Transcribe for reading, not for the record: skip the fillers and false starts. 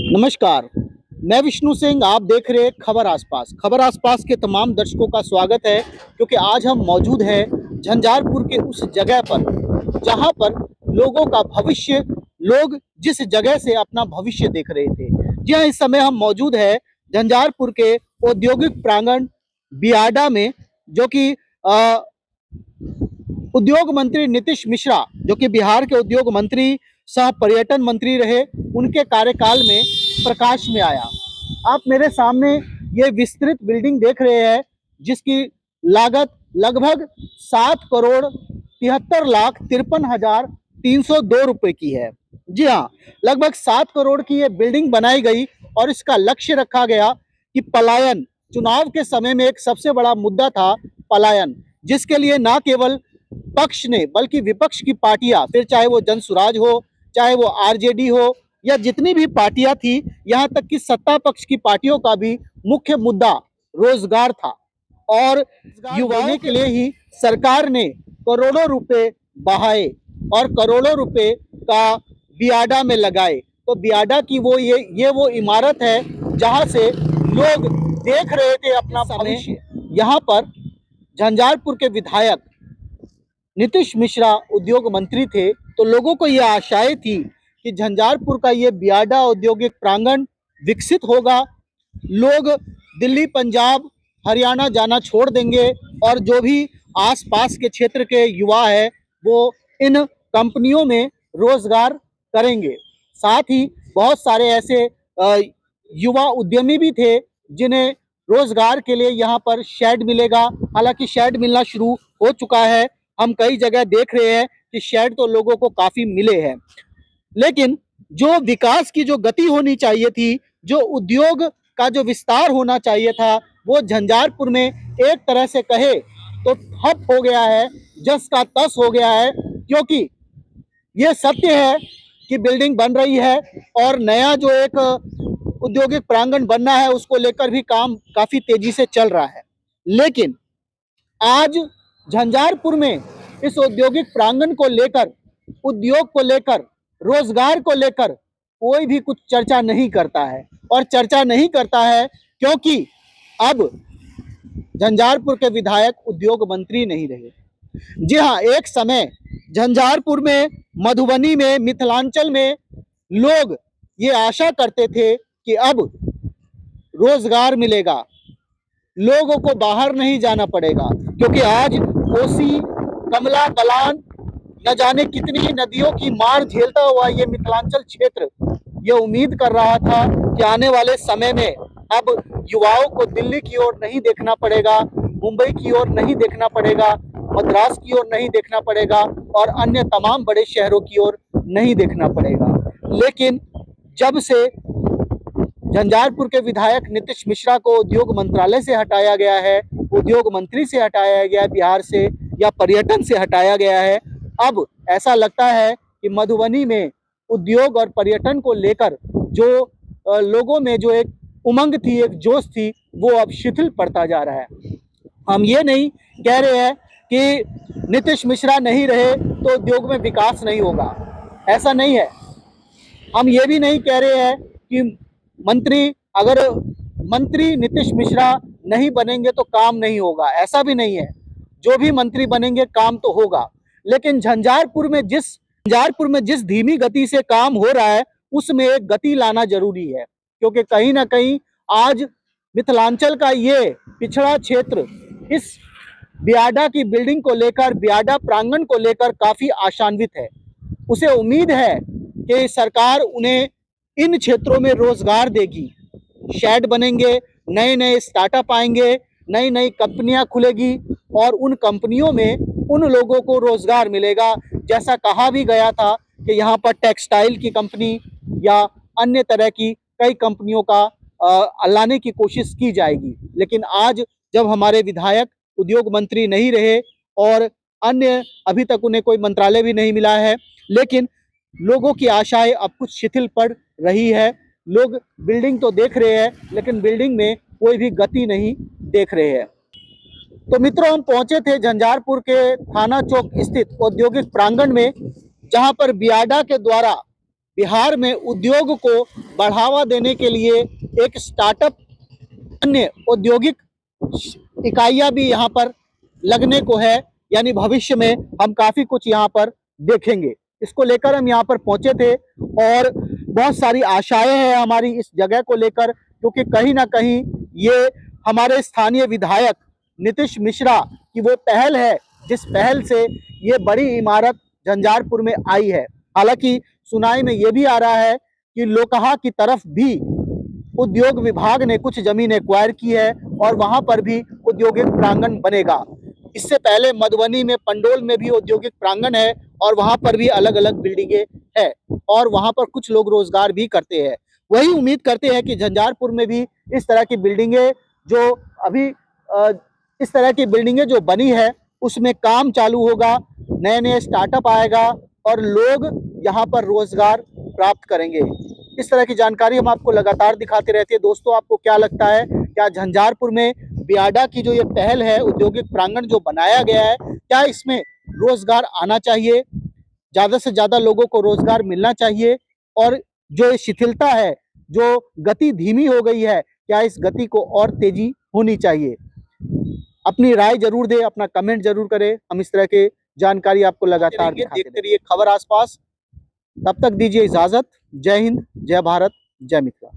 नमस्कार, मैं विष्णु सिंह। आप देख रहे हैं खबर आसपास। खबर आसपास के तमाम दर्शकों का स्वागत है, क्योंकि आज हम मौजूद हैं झंझारपुर के उस जगह पर जहां पर लोगों का भविष्य, लोग जिस जगह से अपना भविष्य देख रहे थे। जी हाँ, इस समय हम मौजूद है झंझारपुर के औद्योगिक प्रांगण बियाडा में, जो कि उद्योग मंत्री नीतीश मिश्रा, जो कि बिहार के उद्योग मंत्री सह पर्यटन मंत्री रहे, उनके कार्यकाल में प्रकाश में आया। आप मेरे सामने ये विस्तृत बिल्डिंग देख रहे हैं, जिसकी लागत लगभग 7,73,53,302 रुपए की है। जी हाँ, लगभग 7 करोड़ की ये बिल्डिंग बनाई गई और इसका लक्ष्य रखा गया कि पलायन, चुनाव के समय में एक सबसे बड़ा मुद्दा था पलायन, जिसके लिए ना केवल पक्ष ने बल्कि विपक्ष की पार्टियां, फिर चाहे वो जनसुराज हो, चाहे वो आरजेडी हो, या जितनी भी पार्टियां थी, यहां तक कि सत्ता पक्ष की पार्टियों का भी मुख्य मुद्दा रोजगार था। और युवाओं के लिए ही सरकार ने करोड़ों रुपए बहाए और करोड़ों रुपए का बियाडा में लगाए। तो बियाडा की ये वो इमारत है जहां से लोग देख रहे थे अपना भविष्य। यहाँ पर झंझारपुर के विधायक नीतीश मिश्रा उद्योग मंत्री थे, तो लोगों को यह आशाएं थी कि झंझारपुर का ये बियाडा औद्योगिक प्रांगण विकसित होगा, लोग दिल्ली, पंजाब, हरियाणा जाना छोड़ देंगे और जो भी आसपास के क्षेत्र के युवा है वो इन कंपनियों में रोजगार करेंगे। साथ ही बहुत सारे ऐसे युवा उद्यमी भी थे जिन्हें रोजगार के लिए यहाँ पर शेड मिलेगा। हालांकि शेड मिलना शुरू हो चुका है, हम कई जगह देख रहे हैं कि शेड तो लोगों को काफी मिले हैं, लेकिन जो विकास की जो गति होनी चाहिए थी, जो उद्योग का जो विस्तार होना चाहिए था, वो झंझारपुर में एक तरह से कहे तो ठप हो गया है, जस का तस हो गया है। क्योंकि ये सत्य है कि बिल्डिंग बन रही है और नया जो एक औद्योगिक प्रांगण बनना है, उसको लेकर भी काम काफी तेजी से चल रहा है। लेकिन आज झंझारपुर में इस औद्योगिक प्रांगण को लेकर, उद्योग को लेकर, रोजगार को लेकर कोई भी कुछ चर्चा नहीं करता है। और चर्चा नहीं करता है क्योंकि अब झंझारपुर के विधायक उद्योग मंत्री नहीं रहे। जी हाँ, एक समय झंझारपुर में, मधुबनी में, मिथिलांचल में लोग ये आशा करते थे कि अब रोजगार मिलेगा, लोगों को बाहर नहीं जाना पड़ेगा। क्योंकि आज कोसी, कमला बलान, न जाने कितनी नदियों की मार झेलता हुआ ये मिथिलांचल क्षेत्र ये उम्मीद कर रहा था कि आने वाले समय में अब युवाओं को दिल्ली की ओर नहीं देखना पड़ेगा, मुंबई की ओर नहीं देखना पड़ेगा, मद्रास की ओर नहीं देखना पड़ेगा और अन्य तमाम बड़े शहरों की ओर नहीं देखना पड़ेगा। लेकिन जब से झंझारपुर के विधायक नीतीश मिश्रा को उद्योग मंत्रालय से हटाया गया है, उद्योग मंत्री से हटाया गया है, बिहार से या पर्यटन से हटाया गया है, अब ऐसा लगता है कि मधुबनी में उद्योग और पर्यटन को लेकर जो लोगों में जो एक उमंग थी, एक जोश थी, वो अब शिथिल पड़ता जा रहा है। हम ये नहीं कह रहे हैं कि नीतीश मिश्रा नहीं रहे तो उद्योग में विकास नहीं होगा, ऐसा नहीं है। हम ये भी नहीं कह रहे हैं कि अगर मंत्री नीतीश मिश्रा नहीं बनेंगे तो काम नहीं होगा, ऐसा भी नहीं है। जो भी मंत्री बनेंगे काम तो होगा। लेकिन झंझारपुर में जिस धीमी गति से काम हो रहा है, उसमें एक गति लाना जरूरी है। क्योंकि कहीं ना कहीं आज मिथिलांचल का ये पिछड़ा क्षेत्र इस बियाडा की बिल्डिंग को लेकर, बियाडा प्रांगण को लेकर काफी आशान्वित है। उसे उम्मीद है कि सरकार उन्हें इन क्षेत्रों में रोजगार देगी, शेड बनेंगे, नए नए स्टार्टअप आएंगे, नई नई कंपनियां खुलेगी और उन कंपनियों में उन लोगों को रोजगार मिलेगा। जैसा कहा भी गया था कि यहाँ पर टेक्सटाइल की कंपनी या अन्य तरह की कई कंपनियों का लाने की कोशिश की जाएगी। लेकिन आज जब हमारे विधायक उद्योग मंत्री नहीं रहे और अन्य अभी तक उन्हें कोई मंत्रालय भी नहीं मिला है, लेकिन लोगों की आशाएं अब कुछ शिथिल पड़ रही है। लोग बिल्डिंग तो देख रहे हैं, लेकिन बिल्डिंग में कोई भी गति नहीं देख रहे हैं। तो मित्रों, हम पहुंचे थे झंझारपुर के थाना चौक स्थित औद्योगिक प्रांगण में, जहां पर बियाडा के द्वारा बिहार में उद्योग को बढ़ावा देने के लिए एक स्टार्टअप, अन्य औद्योगिक इकाइयां भी यहाँ पर लगने को है, यानी भविष्य में हम काफी कुछ यहाँ पर देखेंगे। इसको लेकर हम यहाँ पर पहुंचे थे और बहुत सारी आशाएं हैं हमारी इस जगह को लेकर, क्योंकि कहीं ना कहीं ये हमारे स्थानीय विधायक नीतीश मिश्रा की वो पहल है जिस पहल से ये बड़ी इमारत झंझारपुर में आई है। हालांकि सुनाई में ये भी आ रहा है कि लोकहा की तरफ भी उद्योग विभाग ने कुछ जमीन एक्वायर की है और वहां पर भी औद्योगिक प्रांगण बनेगा। इससे पहले मधुबनी में पंडोल में भी औद्योगिक प्रांगण है और वहां पर भी अलग अलग बिल्डिंगे है और वहां पर कुछ लोग रोजगार भी करते हैं। वही उम्मीद करते हैं कि झंझारपुर में भी इस तरह की बिल्डिंगे जो अभी इस तरह की बिल्डिंगे जो बनी है उसमें काम चालू होगा, नए नए स्टार्टअप आएगा और लोग यहाँ पर रोजगार प्राप्त करेंगे। इस तरह की जानकारी हम आपको लगातार दिखाते रहते हैं। दोस्तों, आपको क्या लगता है, क्या झंझारपुर में बियाडा की जो ये पहल है, औद्योगिक प्रांगण जो बनाया गया है, क्या इसमें रोजगार आना चाहिए, ज्यादा से ज्यादा लोगों को रोजगार मिलना चाहिए, और जो ये शिथिलता है, जो गति धीमी हो गई है, क्या इस गति को और तेजी होनी चाहिए? अपनी राय जरूर दें, अपना कमेंट जरूर करें। हम इस तरह के जानकारी आपको लगातार देखते रहिए खबर आसपास। तब तक दीजिए इजाजत। जय हिंद, जय भारत, जय मिथिला।